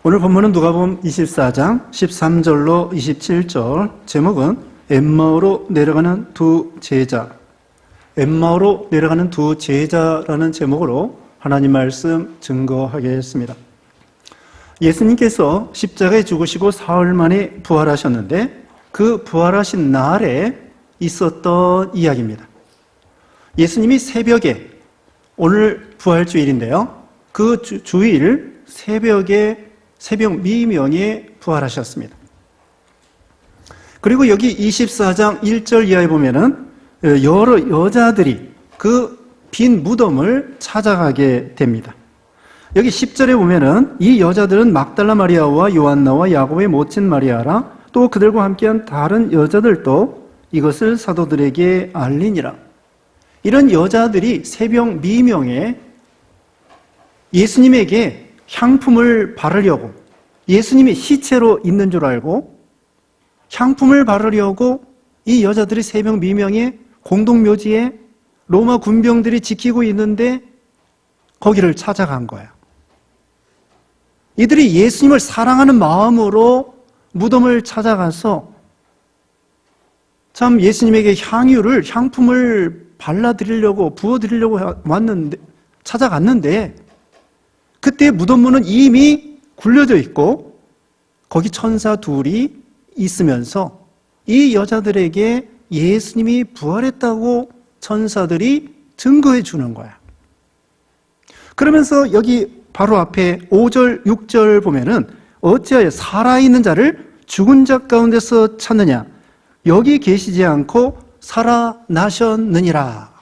오늘 본문은 누가복음 24장 13절로 27절, 제목은 엠마오로 내려가는 두 제자, 엠마오로 내려가는 두 제자라는 제목으로 하나님 말씀 증거하겠습니다. 예수님께서 십자가에 죽으시고 사흘 만에 부활하셨는데 그 부활하신 날에 있었던 이야기입니다. 예수님이 새벽에, 오늘 부활주일인데요, 그 주일 새벽 미명에 부활하셨습니다. 그리고 여기 24장 1절 이하에 보면은 여러 여자들이 그 빈 무덤을 찾아가게 됩니다. 여기 10절에 보면은 이 여자들은 막달라 마리아와 요한나와 야곱의 모친 마리아라, 또 그들과 함께한 다른 여자들도 이것을 사도들에게 알리니라. 이런 여자들이 새벽 미명에 예수님에게 향품을 바르려고, 예수님이 시체로 있는 줄 알고 향품을 바르려고 이 여자들이 새벽 미명에 공동묘지에 로마 군병들이 지키고 있는데 거기를 찾아간 거예요. 이들이 예수님을 사랑하는 마음으로 무덤을 찾아가서 참 예수님에게 향품을 발라드리려고, 부어드리려고 찾아갔는데 그때 무덤 문은 이미 굴려져 있고 거기 천사 둘이 있으면서 이 여자들에게 예수님이 부활했다고 천사들이 증거해 주는 거야. 그러면서 여기 바로 앞에 5절, 6절 보면은 어찌하여 살아있는 자를 죽은 자 가운데서 찾느냐, 여기 계시지 않고 살아나셨느니라.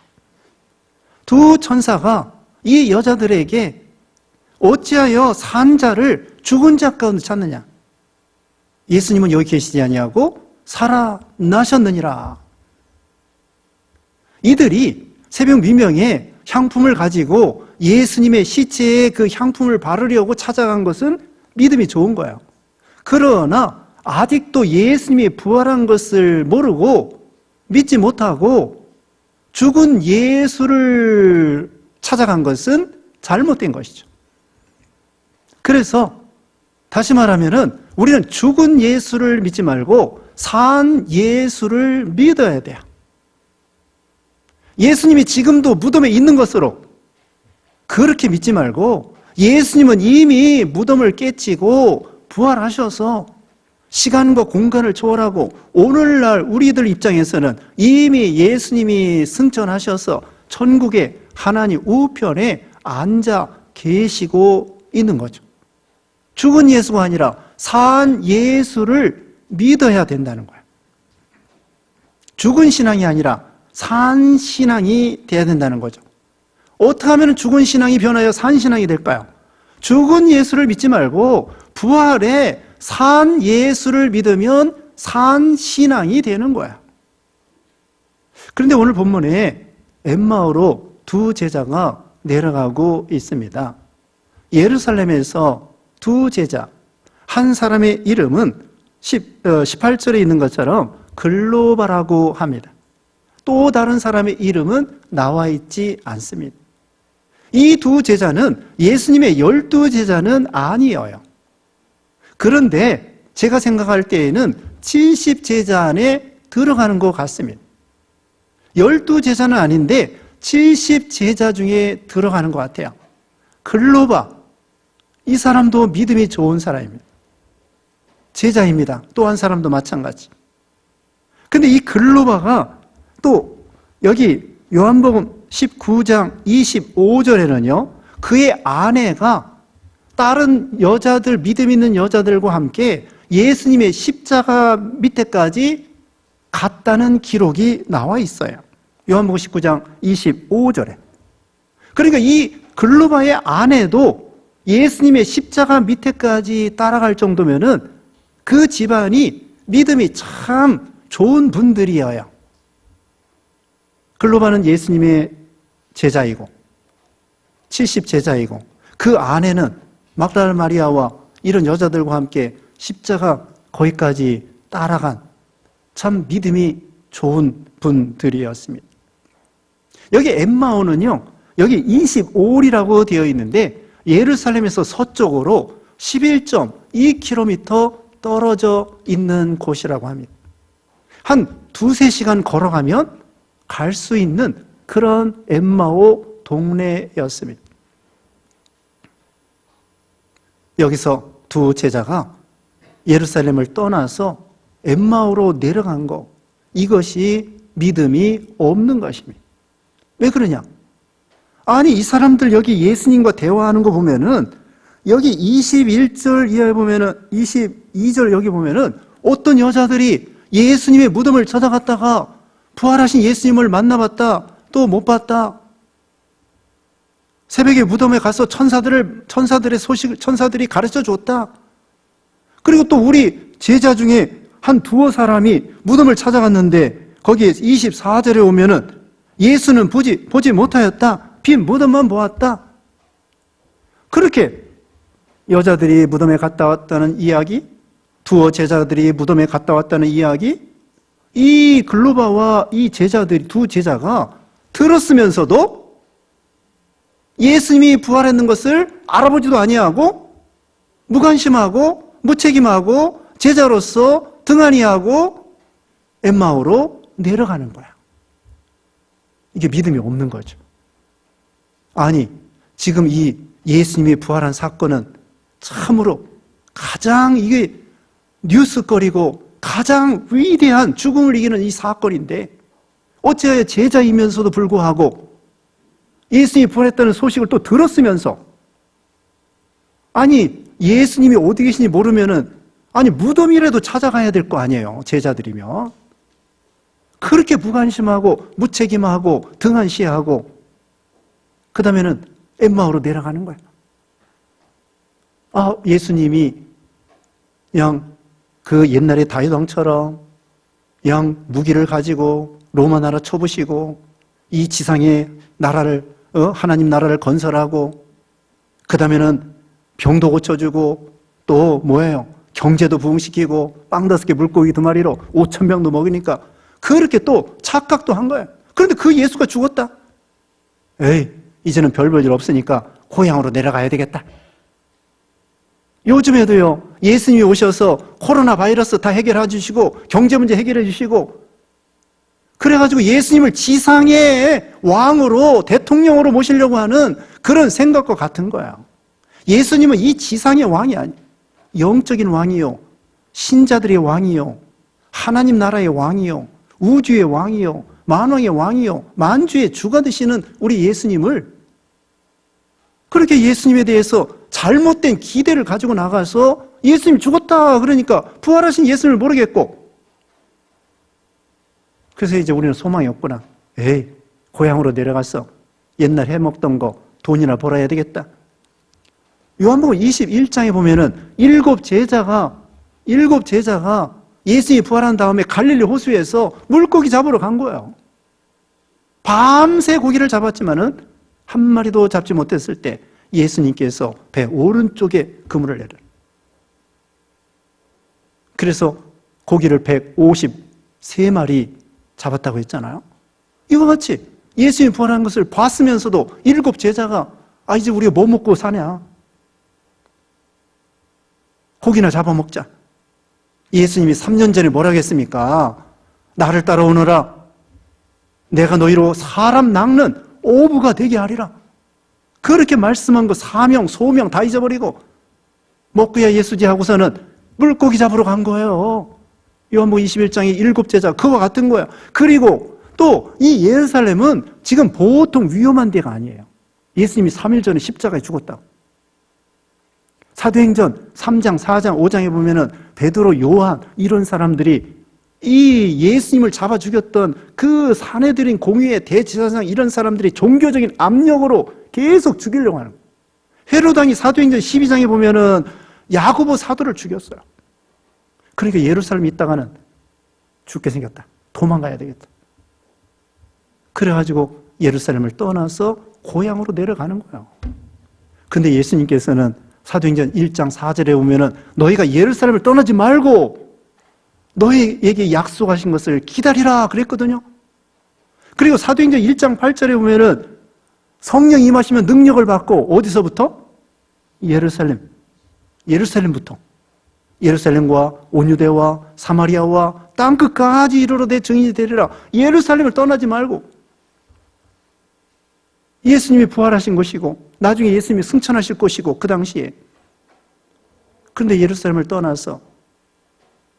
두 천사가 이 여자들에게 어찌하여 산 자를 죽은 자 가운데 찾느냐, 예수님은 여기 계시지 아니하고 살아나셨느니라. 이들이 새벽 미명에 향품을 가지고 예수님의 시체에 그 향품을 바르려고 찾아간 것은 믿음이 좋은 거예요. 그러나 아직도 예수님이 부활한 것을 모르고 믿지 못하고 죽은 예수를 찾아간 것은 잘못된 것이죠. 그래서 다시 말하면은 우리는 죽은 예수를 믿지 말고 산 예수를 믿어야 돼요. 예수님이 지금도 무덤에 있는 것으로 그렇게 믿지 말고, 예수님은 이미 무덤을 깨치고 부활하셔서 시간과 공간을 초월하고 오늘날 우리들 입장에서는 이미 예수님이 승천하셔서 천국의 하나님 우편에 앉아 계시고 있는 거죠. 죽은 예수가 아니라 산 예수를 믿어야 된다는 거예요. 죽은 신앙이 아니라 산 신앙이 돼야 된다는 거죠. 어떻게 하면 죽은 신앙이 변하여 산 신앙이 될까요? 죽은 예수를 믿지 말고 부활의 산 예수를 믿으면 산 신앙이 되는 거야. 그런데 오늘 본문에 엠마오로 두 제자가 내려가고 있습니다. 예루살렘에서 두 제자, 한 사람의 이름은 18절에 있는 것처럼 글로바라고 합니다. 또 다른 사람의 이름은 나와 있지 않습니다. 이 두 제자는 예수님의 12제자는 아니에요. 그런데 제가 생각할 때에는 70제자 안에 들어가는 것 같습니다. 12제자는 아닌데 70제자 중에 들어가는 것 같아요. 글로바, 이 사람도 믿음이 좋은 사람입니다. 제자입니다. 또 한 사람도 마찬가지. 근데 이 글로바가 또 여기 요한복음 19장 25절에는요, 그의 아내가 다른 여자들, 믿음 있는 여자들과 함께 예수님의 십자가 밑에까지 갔다는 기록이 나와 있어요. 요한복음 19장 25절에. 그러니까 이 글로바의 아내도 예수님의 십자가 밑에까지 따라갈 정도면은 그 집안이 믿음이 참 좋은 분들이어요. 글로바는 예수님의 제자이고 70제자이고 그 아내는 막달라 마리아와 이런 여자들과 함께 십자가 거기까지 따라간 참 믿음이 좋은 분들이었습니다. 여기 엠마오는요, 여기 25리라고 되어 있는데 예루살렘에서 서쪽으로 11.2km 떨어져 있는 곳이라고 합니다. 한 2-3시간 걸어가면 갈 수 있는 그런 엠마오 동네였습니다. 여기서 두 제자가 예루살렘을 떠나서 엠마오로 내려간 것, 이것이 믿음이 없는 것입니다. 왜 그러냐? 아니, 이 사람들 여기 예수님과 대화하는 거 보면은 여기 21절 이하에 보면은 22절 여기 보면은 어떤 여자들이 예수님의 무덤을 찾아갔다가 부활하신 예수님을 만나봤다, 또 못 봤다. 새벽에 무덤에 가서 천사들의 소식을 천사들이 가르쳐 줬다. 그리고 또 우리 제자 중에 한 두어 사람이 무덤을 찾아갔는데 거기에 24절에 오면은 예수는 보지 못하였다. 빈 무덤만 보았다. 그렇게 여자들이 무덤에 갔다 왔다는 이야기, 두어 제자들이 무덤에 갔다 왔다는 이야기, 이 글로바와 이 제자들이 두 제자가 들었으면서도 예수님이 부활했는 것을 알아보지도 아니하고 무관심하고 무책임하고 제자로서 등한히하고 엠마오로 내려가는 거야. 이게 믿음이 없는 거죠. 아니, 지금 이 예수님이 부활한 사건은 참으로 가장 이게 뉴스거리고 가장 위대한 죽음을 이기는 이 사건인데 어찌하여 제자이면서도 불구하고 예수님이 부활했다는 소식을 또 들었으면서 아니 예수님이 어디 계신지 모르면은 아니 무덤이라도 찾아가야 될 거 아니에요. 제자들이면 그렇게 무관심하고 무책임하고 등한시하고 그 다음에는 엠마오로 내려가는 거예요. 아, 예수님이 그냥 그 옛날에 다윗 왕처럼 그냥 무기를 가지고 로마 나라 쳐부시고 이 지상의 나라를 하나님 나라를 건설하고 그 다음에는 병도 고쳐주고 또 뭐예요? 경제도 부흥시키고 빵 5개 물고기 2마리로 5,000명도 먹으니까 그렇게 또 착각도 한 거예요. 그런데 그 예수가 죽었다. 에이, 이제는 별 볼 일 없으니까 고향으로 내려가야 되겠다. 요즘에도요, 예수님이 오셔서 코로나 바이러스 다 해결해 주시고 경제 문제 해결해 주시고 그래가지고 예수님을 지상의 왕으로 대통령으로 모시려고 하는 그런 생각과 같은 거예요. 예수님은 이 지상의 왕이 아니에요. 영적인 왕이요, 신자들의 왕이요, 하나님 나라의 왕이요, 우주의 왕이요, 만왕의 왕이요, 만주의 주가 되시는 우리 예수님을 그렇게 예수님에 대해서 잘못된 기대를 가지고 나가서 예수님 죽었다 그러니까 부활하신 예수님을 모르겠고 그래서 이제 우리는 소망이 없구나. 에이, 고향으로 내려가서 옛날 해먹던 거 돈이나 벌어야 되겠다. 요한복음 21장에 보면은 일곱 제자가 예수님이 부활한 다음에 갈릴리 호수에서 물고기 잡으러 간 거예요. 밤새 고기를 잡았지만은 한 마리도 잡지 못했을 때 예수님께서 배 오른쪽에 그물을 내려. 그래서 고기를 153마리 잡았다고 했잖아요. 이와 같이 예수님이 부활한 것을 봤으면서도 일곱 제자가 아 이제 우리가 뭐 먹고 사냐? 고기나 잡아먹자. 예수님이 3년 전에 뭐라고 했습니까? 나를 따라오너라. 내가 너희로 사람 낚는 어부가 되게 하리라. 그렇게 말씀한 거 사명, 소명 다 잊어버리고 먹고야 예수지 하고서는 물고기 잡으러 간 거예요. 요한복음 21장의 일곱 제자 그와 같은 거예요. 그리고 또 이 예루살렘은 지금 보통 위험한 데가 아니에요. 예수님이 3일 전에 십자가에 죽었다고. 사도행전 3장, 4장, 5장에 보면은 베드로, 요한 이런 사람들이 이 예수님을 잡아 죽였던 그 사내들인 공의의 대제사장 이런 사람들이 종교적인 압력으로 계속 죽이려고 하는 거예요. 헤로당이 사도행전 12장에 보면은 야고보 사도를 죽였어요. 그러니까 예루살렘에 있다가는 죽게 생겼다. 도망가야 되겠다. 그래가지고 예루살렘을 떠나서 고향으로 내려가는 거예요. 근데 예수님께서는 사도행전 1장 4절에 보면은 너희가 예루살렘을 떠나지 말고 너희에게 약속하신 것을 기다리라 그랬거든요. 그리고 사도행전 1장 8절에 보면은 성령 임하시면 능력을 받고 어디서부터? 예루살렘 예루살렘부터, 예루살렘과 온유대와 사마리아와 땅끝까지 이르러 내 증인이 되리라. 예루살렘을 떠나지 말고, 예수님이 부활하신 것이고 나중에 예수님이 승천하실 것이고 그 당시에. 그런데 예루살렘을 떠나서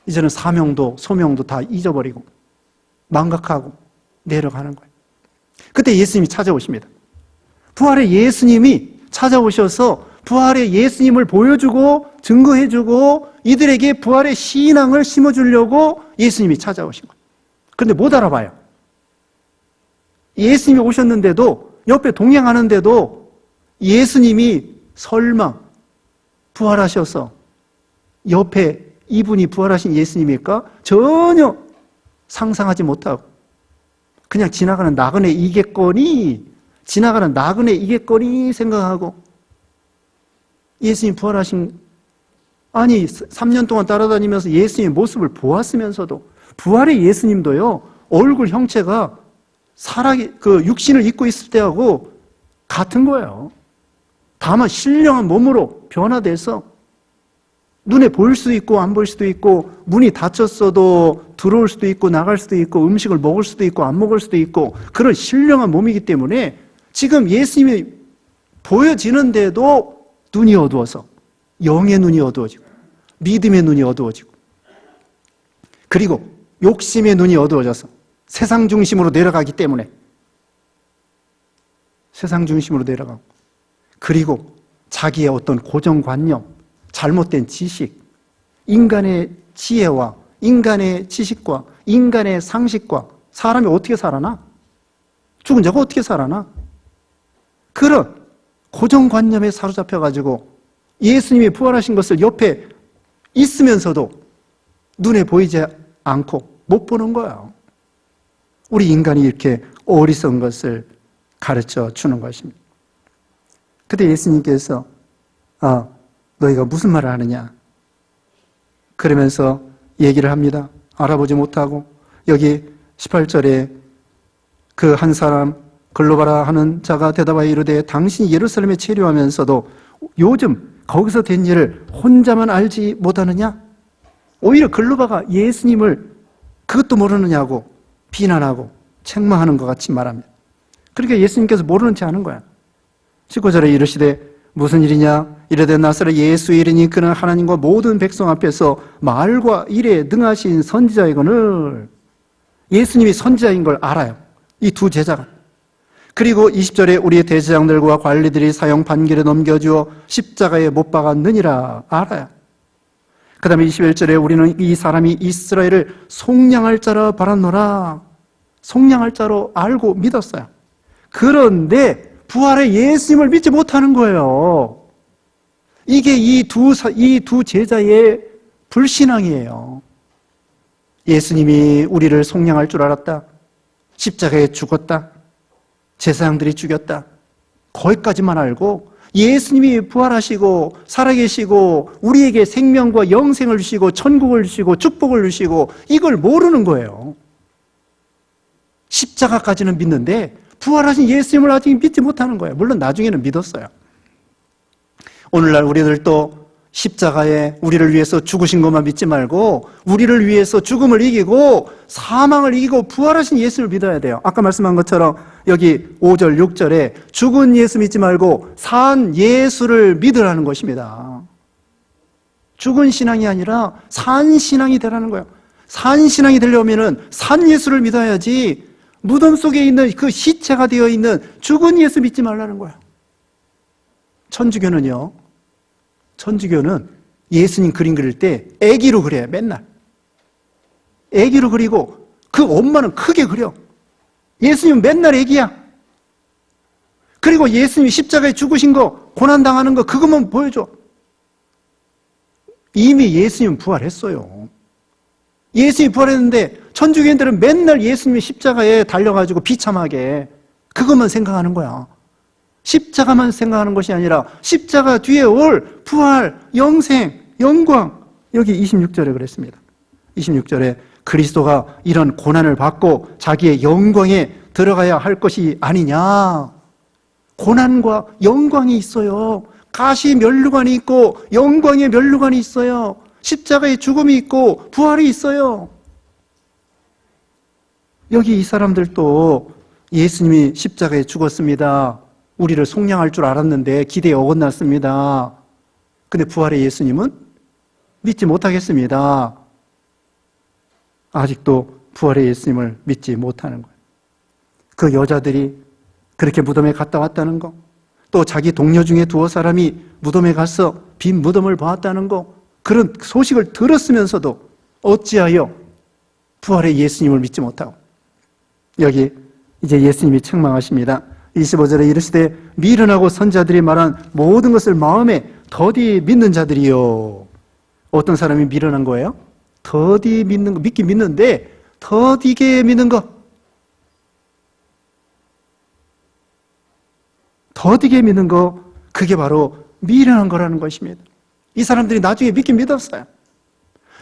이제는 사명도 소명도 다 잊어버리고 망각하고 내려가는 거예요. 그때 예수님이 찾아오십니다. 부활의 예수님이 찾아오셔서 부활의 예수님을 보여주고 증거해주고 이들에게 부활의 신앙을 심어주려고 예수님이 찾아오신 거예요. 그런데 못 알아봐요. 예수님이 오셨는데도, 옆에 동행하는데도 예수님이 설마 부활하셔서 옆에 이분이 부활하신 예수님일까? 전혀 상상하지 못하고 그냥 지나가는 나그네 이겠거니 생각하고, 예수님 부활하신, 아니 3년 동안 따라다니면서 예수님의 모습을 보았으면서도 부활의 예수님도요, 얼굴 형체가 그 육신을 입고 있을 때하고 같은 거예요. 다만 신령한 몸으로 변화돼서 눈에 보일 수도 있고 안 보일 수도 있고, 문이 닫혔어도 들어올 수도 있고 나갈 수도 있고, 음식을 먹을 수도 있고 안 먹을 수도 있고, 그런 신령한 몸이기 때문에 지금 예수님이 보여지는데도 눈이 어두워서, 영의 눈이 어두워지고 믿음의 눈이 어두워지고, 그리고 욕심의 눈이 어두워져서 세상 중심으로 내려가기 때문에 세상 중심으로 내려가고, 그리고 자기의 어떤 고정관념, 잘못된 지식, 인간의 지혜와 인간의 지식과 인간의 상식과 사람이 어떻게 살아나? 죽은 자가 어떻게 살아나? 그런 고정관념에 사로잡혀가지고 예수님이 부활하신 것을 옆에 있으면서도 눈에 보이지 않고 못 보는 거예요. 우리 인간이 이렇게 어리석은 것을 가르쳐 주는 것입니다. 그때 예수님께서 너희가 무슨 말을 하느냐? 그러면서 얘기를 합니다. 알아보지 못하고. 여기 18절에 그 한 사람 글로바라 하는 자가 대답하여 이르되 당신이 예루살렘에 체류하면서도 요즘 거기서 된 일을 혼자만 알지 못하느냐? 오히려 글로바가 예수님을 그것도 모르느냐고 비난하고 책망하는 것 같이 말합니다. 그러니까 예수님께서 모르는 체 하는 거야. 19절에 이르시되 무슨 일이냐? 이르되 나사렛 예수 이르니 그는 하나님과 모든 백성 앞에서 말과 일에 능하신 선지자이거늘. 예수님이 선지자인 걸 알아요, 이 두 제자가. 그리고 20절에 우리의 대제장들과 관리들이 사형 판결에 넘겨주어 십자가에 못 박았느니라 알아요. 그 다음에 21절에 우리는 이 사람이 이스라엘을 속량할 자라 바랐노라. 속량할 자로 알고 믿었어요. 그런데 부활의 예수님을 믿지 못하는 거예요. 이게 이 두 제자의 불신앙이에요. 예수님이 우리를 속량할 줄 알았다. 십자가에 죽었다. 제사장들이 죽였다. 거기까지만 알고 예수님이 부활하시고 살아계시고 우리에게 생명과 영생을 주시고 천국을 주시고 축복을 주시고 이걸 모르는 거예요. 십자가까지는 믿는데 부활하신 예수님을 아직 믿지 못하는 거예요. 물론 나중에는 믿었어요. 오늘날 우리들도 십자가에 우리를 위해서 죽으신 것만 믿지 말고 우리를 위해서 죽음을 이기고 사망을 이기고 부활하신 예수를 믿어야 돼요. 아까 말씀한 것처럼 여기 5절, 6절에 죽은 예수 믿지 말고 산 예수를 믿으라는 것입니다. 죽은 신앙이 아니라 산 신앙이 되라는 거예요. 산 신앙이 되려면 산 예수를 믿어야지 무덤 속에 있는 그 시체가 되어 있는 죽은 예수 믿지 말라는 거예요. 천주교는 예수님 그림 그릴 때 애기로 그려요. 맨날 애기로 그리고 그 엄마는 크게 그려. 예수님은 맨날 애기야. 그리고 예수님이 십자가에 죽으신 거, 고난당하는 거 그것만 보여줘. 이미 예수님은 부활했어요. 예수님이 부활했는데 천주교인들은 맨날 예수님이 십자가에 달려가지고 비참하게 그것만 생각하는 거야. 십자가만 생각하는 것이 아니라 십자가 뒤에 올 부활, 영생, 영광. 여기 26절에 그랬습니다. 26절에 그리스도가 이런 고난을 받고 자기의 영광에 들어가야 할 것이 아니냐. 고난과 영광이 있어요. 가시 면류관이 있고 영광의 면류관이 있어요. 십자가의 죽음이 있고 부활이 있어요. 여기 이 사람들도 예수님이 십자가에 죽었습니다. 우리를 속량할 줄 알았는데 기대에 어긋났습니다. 근데 부활의 예수님은 믿지 못하겠습니다. 아직도 부활의 예수님을 믿지 못하는 거예요. 그 여자들이 그렇게 무덤에 갔다 왔다는 거, 또 자기 동료 중에 두어 사람이 무덤에 가서 빈 무덤을 보았다는 거, 그런 소식을 들었으면서도 어찌하여 부활의 예수님을 믿지 못하고, 여기 이제 예수님이 책망하십니다. 25절에 이르시되 미련하고 선자들이 말한 모든 것을 마음에 더디 믿는 자들이요. 어떤 사람이 미련한 거예요? 더디 믿는 거, 믿긴 믿는데 더디게 믿는 거, 더디게 믿는 거, 그게 바로 미련한 거라는 것입니다. 이 사람들이 나중에 믿긴 믿었어요.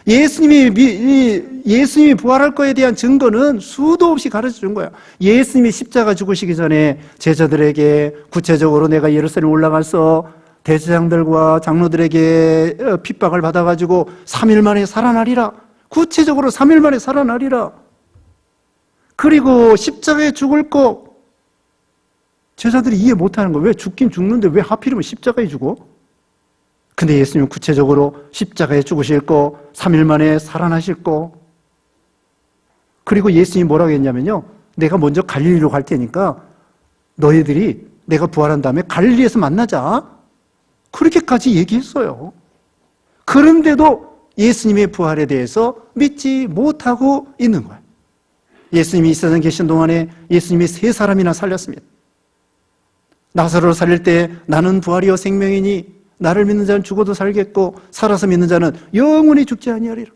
예수님이 부활할 거에 대한 증거는 수도 없이 가르쳐 준 거예요. 예수님이 십자가 죽으시기 전에 제자들에게 구체적으로 내가 예루살렘 올라가서 대제사장들과 장로들에게 핍박을 받아가지고 3일 만에 살아나리라. 구체적으로 3일 만에 살아나리라. 그리고 십자가에 죽을 거, 제자들이 이해 못하는 거예요. 왜 죽긴 죽는데 왜 하필이면 십자가에 죽어? 근데 예수님은 구체적으로 십자가에 죽으실 거, 3일 만에 살아나실 거. 그리고 예수님이 뭐라고 했냐면요, 내가 먼저 갈릴리로 갈 테니까 너희들이 내가 부활한 다음에 갈릴리에서 만나자. 그렇게까지 얘기했어요. 그런데도 예수님의 부활에 대해서 믿지 못하고 있는 거예요. 예수님이 이 세상에 계신 동안에 예수님이 3사람이나 살렸습니다. 나사로를 살릴 때 나는 부활이요 생명이니 나를 믿는 자는 죽어도 살겠고 살아서 믿는 자는 영원히 죽지 아니하리라.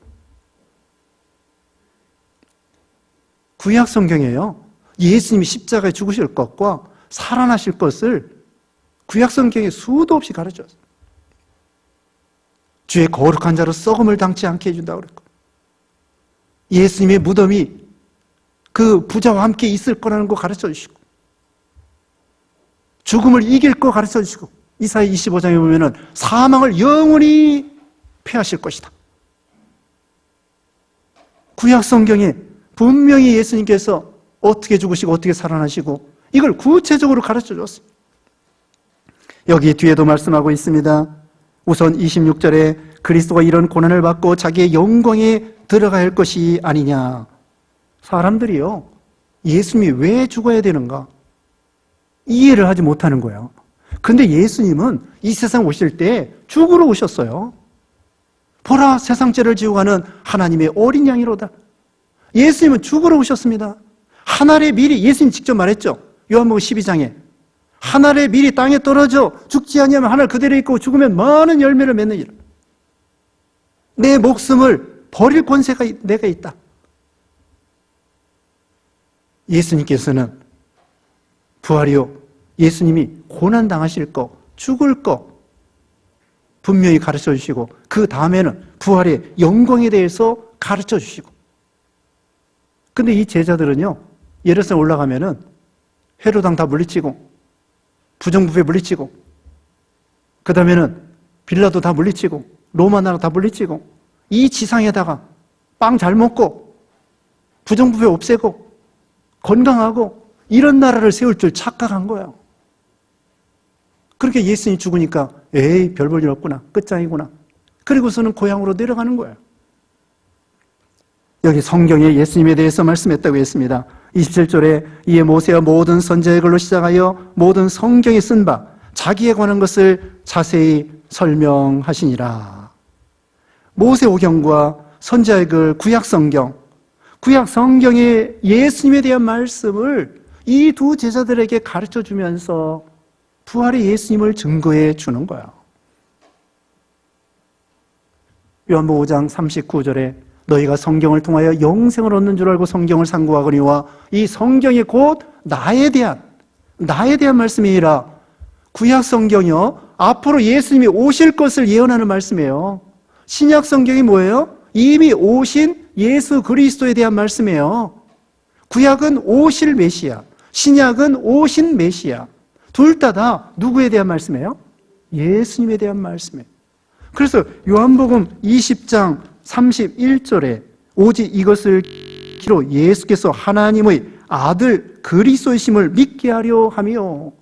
구약 성경에요, 예수님이 십자가에 죽으실 것과 살아나실 것을 구약 성경에 수도 없이 가르쳤어요. 주의 거룩한 자로 썩음을 당치 않게 해준다고 그랬고, 예수님의 무덤이 그 부자와 함께 있을 거라는 거 가르쳐 주시고, 죽음을 이길 거 가르쳐 주시고, 이사야 25장에 보면은 사망을 영원히 패하실 것이다. 구약 성경에 분명히 예수님께서 어떻게 죽으시고 어떻게 살아나시고 이걸 구체적으로 가르쳐 줬어요. 여기 뒤에도 말씀하고 있습니다. 우선 26절에 그리스도가 이런 고난을 받고 자기의 영광에 들어가야 할 것이 아니냐. 사람들이요, 예수님이 왜 죽어야 되는가 이해를 하지 못하는 거예요. 근데 예수님은 이 세상 오실 때 죽으러 오셨어요. 보라, 세상 죄를 지고 가는 하나님의 어린 양이로다. 예수님은 죽으러 오셨습니다. 하늘의 밀이, 예수님 직접 말했죠. 요한복음 12장에 하늘의 밀이 땅에 떨어져 죽지 아니하면 하늘 그대로 있고 죽으면 많은 열매를 맺느니라. 내 목숨을 버릴 권세가 내가 있다. 예수님께서는 부활이요, 예수님이 고난당하실 거, 죽을 거 분명히 가르쳐 주시고, 그 다음에는 부활의 영광에 대해서 가르쳐 주시고. 근데 이 제자들은요, 예루살렘 올라가면은 헤롯 왕 다 물리치고, 부정부패 물리치고, 그 다음에는 빌라도 다 물리치고, 로마 나라 다 물리치고, 이 지상에다가 빵 잘 먹고, 부정부패 없애고, 건강하고, 이런 나라를 세울 줄 착각한 거예요. 그렇게 예수님이 죽으니까 에이, 별 볼 일 없구나, 끝장이구나. 그리고서는 고향으로 내려가는 거예요. 여기 성경에 예수님에 대해서 말씀했다고 했습니다. 27절에 이에 모세와 모든 선지자의 글로 시작하여 모든 성경에 쓴 바 자기에 관한 것을 자세히 설명하시니라. 모세오경과 선지자의 글, 구약성경, 구약성경에 예수님에 대한 말씀을 이 두 제자들에게 가르쳐 주면서 부활의 예수님을 증거해 주는 거야. 요한복음 5장 39절에 너희가 성경을 통하여 영생을 얻는 줄 알고 성경을 상고하거니와 이 성경이 곧 나에 대한 말씀이라. 구약 성경이요, 앞으로 예수님이 오실 것을 예언하는 말씀이에요. 신약 성경이 뭐예요? 이미 오신 예수 그리스도에 대한 말씀이에요. 구약은 오실 메시아, 신약은 오신 메시아. 둘 다 누구에 대한 말씀이에요? 예수님에 대한 말씀이에요. 그래서 요한복음 20장 31절에 오직 이것을 기로 예수께서 하나님의 아들 그리스도이심을 믿게 하려 하며,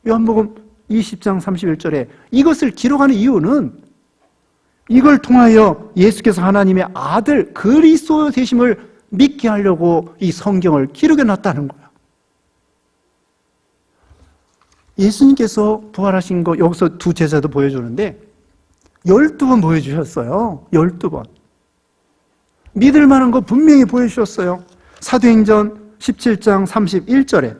요한복음 20장 31절에 이것을 기록하는 이유는 이걸 통하여 예수께서 하나님의 아들 그리스도 되심을 믿게 하려고 이 성경을 기록해 놨다는 거예요. 예수님께서 부활하신 거 여기서 두 제자도 보여주는데 12번 보여주셨어요. 12번. 믿을 만한 거 분명히 보여주셨어요. 사도행전 17장 31절에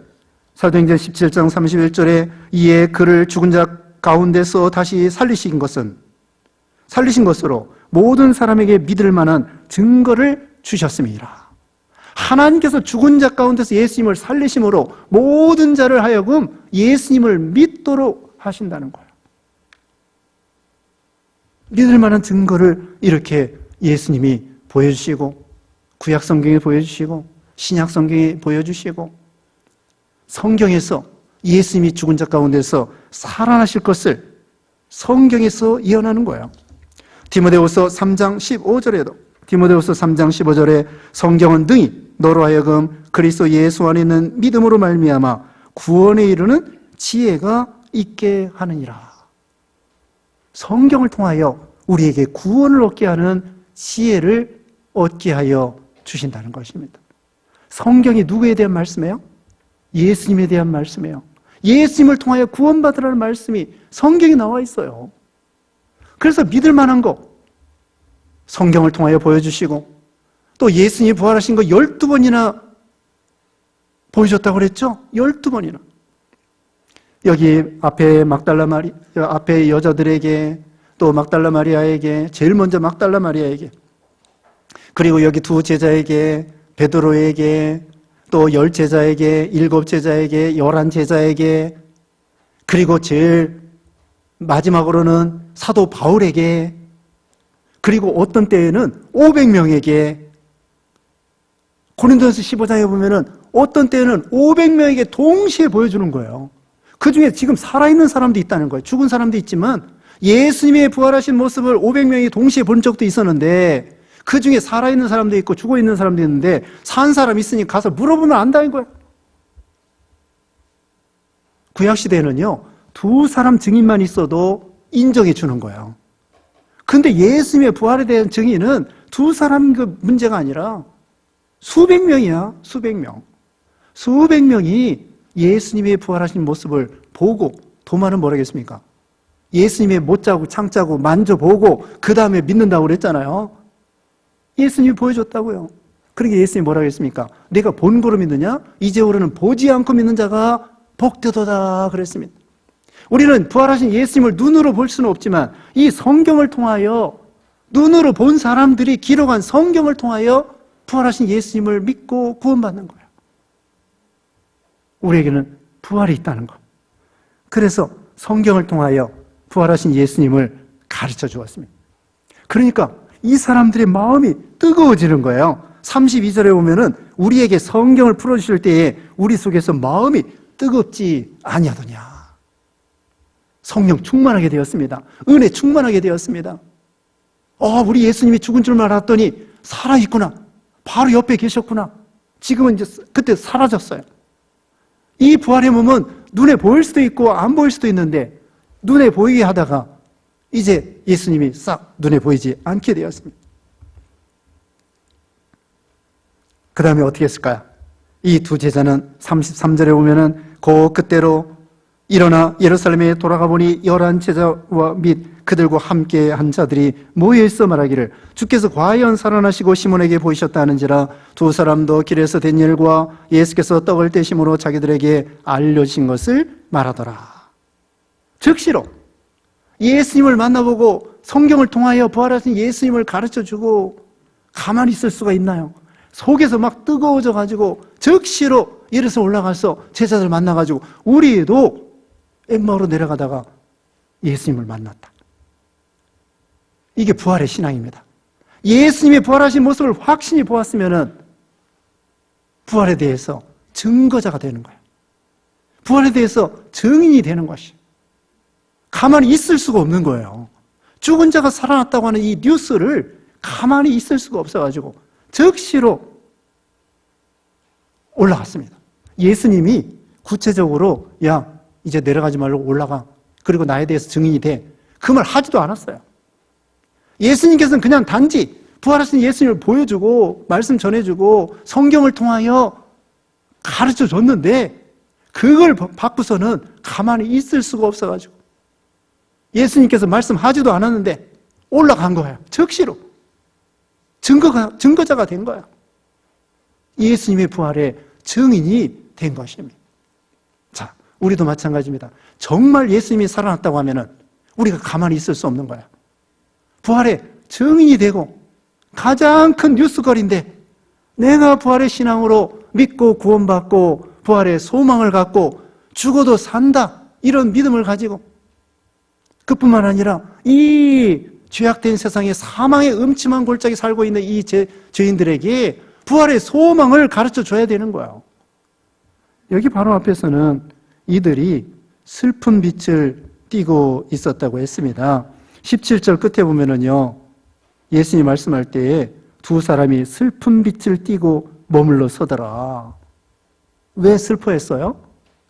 사도행전 17장 31절에 이에 그를 죽은 자 가운데서 다시 살리신 것으로 모든 사람에게 믿을 만한 증거를 주셨음이라. 하나님께서 죽은 자 가운데서 예수님을 살리심으로 모든 자를 하여금 예수님을 믿도록 하신다는 거예요. 믿을 만한 증거를 이렇게 예수님이 보여주시고, 구약 성경에 보여주시고, 신약 성경에 보여주시고, 성경에서 예수님이 죽은 자 가운데서 살아나실 것을 성경에서 예언하는 거예요. 디모데후서 3장 15절에 성경은 등이 너로 하여금 그리스도 예수 안에 있는 믿음으로 말미암아 구원에 이르는 지혜가 있게 하느니라. 성경을 통하여 우리에게 구원을 얻게 하는 지혜를 얻게 하여 주신다는 것입니다. 성경이 누구에 대한 말씀이에요? 예수님에 대한 말씀이에요. 예수님을 통하여 구원받으라는 말씀이 성경에 나와 있어요. 그래서 믿을 만한 거 성경을 통하여 보여주시고, 또 예수님이 부활하신 거 12번이나 보여줬다고 그랬죠? 12번이나. 여기 앞에 여자들에게, 또 막달라 마리아에게, 제일 먼저 막달라 마리아에게, 그리고 여기 두 제자에게, 베드로에게, 또 10제자에게, 7제자에게, 11제자에게, 그리고 제일 마지막으로는 사도 바울에게, 그리고 어떤 때에는 500명에게, 고린도전서 15장에 보면은 어떤 때는 500명에게 동시에 보여주는 거예요. 그 중에 지금 살아있는 사람도 있다는 거예요. 죽은 사람도 있지만 예수님의 부활하신 모습을 500명이 동시에 본 적도 있었는데, 그 중에 살아있는 사람도 있고 죽어있는 사람도 있는데, 산 사람 있으니 가서 물어보면 안다는 거예요. 구약시대에는요, 두 사람 증인만 있어도 인정해 주는 거예요. 근데 예수님의 부활에 대한 증인은 두 사람 그 문제가 아니라 수백 명이야, 수백 명. 수백 명이 예수님의 부활하신 모습을 보고, 도마는 뭐라겠습니까? 예수님의 못자국, 창자국 만져보고 그 다음에 믿는다고 그랬잖아요. 예수님이 보여줬다고요. 그러니까 예수님이 뭐라고 했습니까? 내가 본 거로 믿느냐? 이제부터는 보지 않고 믿는 자가 복되도다 그랬습니다. 우리는 부활하신 예수님을 눈으로 볼 수는 없지만 이 성경을 통하여, 눈으로 본 사람들이 기록한 성경을 통하여 부활하신 예수님을 믿고 구원받는 거예요. 우리에게는 부활이 있다는 것. 그래서 성경을 통하여 부활하신 예수님을 가르쳐 주었습니다. 그러니까 이 사람들의 마음이 뜨거워지는 거예요. 32절에 보면은 우리에게 성경을 풀어주실 때에 우리 속에서 마음이 뜨겁지 아니하더냐. 성령 충만하게 되었습니다. 은혜 충만하게 되었습니다. 우리 예수님이 죽은 줄 알았더니 살아있구나. 바로 옆에 계셨구나. 지금은 이제 그때 사라졌어요. 이 부활의 몸은 눈에 보일 수도 있고 안 보일 수도 있는데, 눈에 보이게 하다가 이제 예수님이 싹 눈에 보이지 않게 되었습니다. 그 다음에 어떻게 했을까요? 이 두 제자는 33절에 보면은 그때로 일어나 예루살렘에 돌아가 보니 11제자와 및 그들과 함께 한 자들이 모여있어 말하기를 주께서 과연 살아나시고 시몬에게 보이셨다 하는지라. 두 사람도 길에서 된 일과 예수께서 떡을 떼심으로 자기들에게 알려주신 것을 말하더라. 즉시로 예수님을 만나보고 성경을 통하여 부활하신 예수님을 가르쳐주고 가만히 있을 수가 있나요? 속에서 막 뜨거워져 가지고 즉시로 예루살렘 올라가서 제자들 만나가지고 우리도 엠마오로 내려가다가 예수님을 만났다. 이게 부활의 신앙입니다. 예수님의 부활하신 모습을 확신히 보았으면은 부활에 대해서 증거자가 되는 거예요. 부활에 대해서 증인이 되는 것이. 가만히 있을 수가 없는 거예요. 죽은 자가 살아났다고 하는 이 뉴스를 가만히 있을 수가 없어가지고 즉시로 올라갔습니다. 예수님이 구체적으로 야 이제 내려가지 말고 올라가. 그리고 나에 대해서 증인이 돼. 그 말 하지도 않았어요. 예수님께서는 그냥 단지 부활하신 예수님을 보여주고 말씀 전해주고 성경을 통하여 가르쳐 줬는데 그걸 받고서는 가만히 있을 수가 없어가지고 예수님께서 말씀하지도 않았는데 올라간 거예요. 즉시로. 증거자가 된 거예요. 예수님의 부활의 증인이 된 것입니다. 자, 우리도 마찬가지입니다. 정말 예수님이 살아났다고 하면은 우리가 가만히 있을 수 없는 거예요. 부활의 증인이 되고 가장 큰 뉴스거리인데 내가 부활의 신앙으로 믿고 구원받고 부활의 소망을 갖고 죽어도 산다 이런 믿음을 가지고 그뿐만 아니라 이 죄악된 세상에 사망의 음침한 골짜기 살고 있는 이 죄인들에게 부활의 소망을 가르쳐 줘야 되는 거예요. 여기 바로 앞에서는 이들이 슬픈 빛을 띠고 있었다고 했습니다. 17절 끝에 보면은요, 예수님 말씀할 때에 두 사람이 슬픈 빛을 띠고 머물러 서더라. 왜 슬퍼했어요?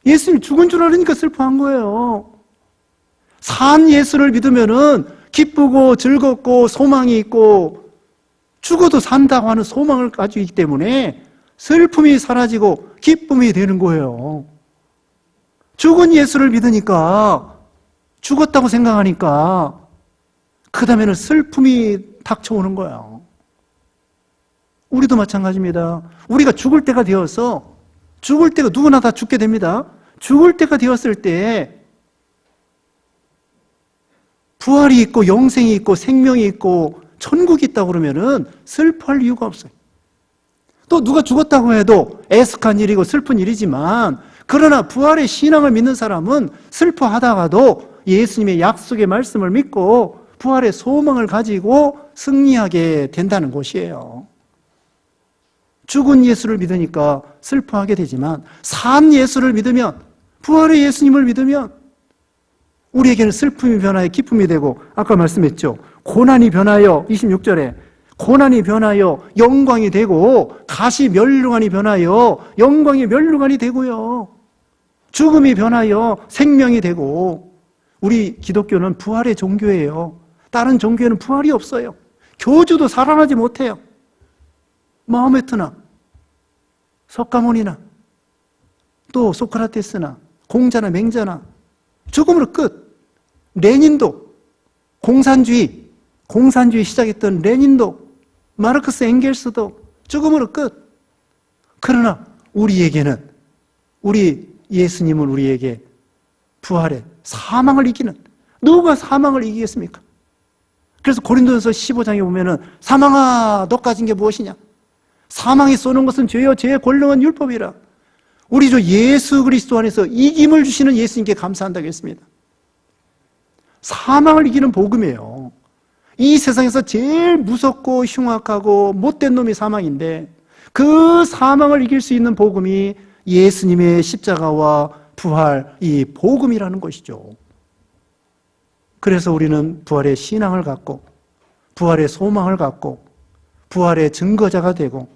예수님이 죽은 줄 알으니까 슬퍼한 거예요. 산 예수를 믿으면은 기쁘고 즐겁고 소망이 있고 죽어도 산다고 하는 소망을 가지고 있기 때문에 슬픔이 사라지고 기쁨이 되는 거예요. 죽은 예수를 믿으니까 죽었다고 생각하니까 그 다음에는 슬픔이 닥쳐오는 거예요. 우리도 마찬가지입니다. 우리가 죽을 때가 되어서 죽을 때가 누구나 다 죽게 됩니다. 죽을 때가 되었을 때 부활이 있고 영생이 있고 생명이 있고 천국이 있다고 그러면은 슬퍼할 이유가 없어요. 또 누가 죽었다고 해도 애석한 일이고 슬픈 일이지만 그러나 부활의 신앙을 믿는 사람은 슬퍼하다가도 예수님의 약속의 말씀을 믿고 부활의 소망을 가지고 승리하게 된다는 것이에요. 죽은 예수를 믿으니까 슬퍼하게 되지만 산 예수를 믿으면 부활의 예수님을 믿으면 우리에게는 슬픔이 변하여 기쁨이 되고 아까 말씀했죠. 고난이 변하여 26절에 고난이 변하여 영광이 되고 가시 멸류관이 변하여 영광의 멸류관이 되고요. 죽음이 변하여 생명이 되고 우리 기독교는 부활의 종교예요. 다른 종교에는 부활이 없어요. 교주도 살아나지 못해요. 마호메트나 석가모니나 또 소크라테스나 공자나 맹자나 죽음으로 끝. 레닌도 공산주의 시작했던 레닌도 마르크스 엥겔스도 죽음으로 끝. 그러나 우리에게는 우리 예수님은 우리에게 부활의 사망을 이기는 누가 사망을 이기겠습니까? 그래서 고린도전서 15장에 보면은 사망아 너 가진 게 무엇이냐? 사망이 쏘는 것은 죄요 죄의 권능은 율법이라. 우리 주 예수 그리스도 안에서 이김을 주시는 예수님께 감사한다고 했습니다. 사망을 이기는 복음이에요. 이 세상에서 제일 무섭고 흉악하고 못된 놈이 사망인데 그 사망을 이길 수 있는 복음이 예수님의 십자가와 부활, 이 복음이라는 것이죠. 그래서 우리는 부활의 신앙을 갖고 부활의 소망을 갖고 부활의 증거자가 되고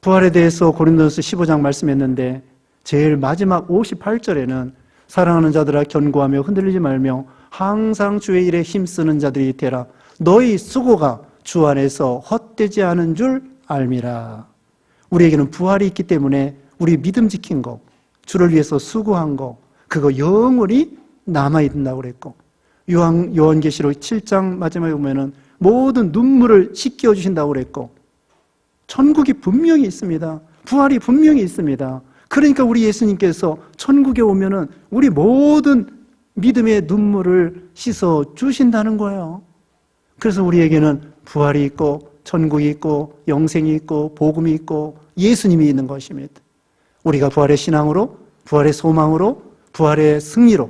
부활에 대해서 고린도전서 15장 말씀했는데 제일 마지막 58절에는 사랑하는 자들아 견고하며 흔들리지 말며 항상 주의 일에 힘쓰는 자들이 되라. 너희 수고가 주 안에서 헛되지 않은 줄 알미라. 우리에게는 부활이 있기 때문에 우리 믿음 지킨 거, 주를 위해서 수고한 거, 그거 영원히 남아있다고 그랬고 요한계시록 7장 마지막에 보면은 모든 눈물을 씻겨 주신다고 그랬고 천국이 분명히 있습니다. 부활이 분명히 있습니다. 그러니까 우리 예수님께서 천국에 오면은 우리 모든 믿음의 눈물을 씻어 주신다는 거예요. 그래서 우리에게는 부활이 있고 천국이 있고 영생이 있고 복음이 있고 예수님이 있는 것입니다. 우리가 부활의 신앙으로 부활의 소망으로 부활의 승리로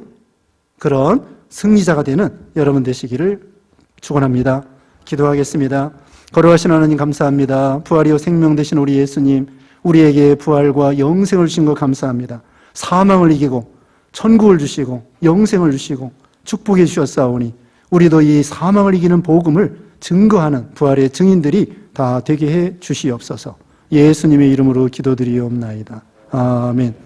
그런 승리자가 되는 여러분 되시기를 축원합니다. 기도하겠습니다. 거룩하신 하나님 감사합니다. 부활이요 생명 되신 우리 예수님 우리에게 부활과 영생을 주신 것 감사합니다. 사망을 이기고 천국을 주시고 영생을 주시고 축복해 주셨사오니 우리도 이 사망을 이기는 복음을 증거하는 부활의 증인들이 다 되게 해 주시옵소서. 예수님의 이름으로 기도드리옵나이다. 아멘.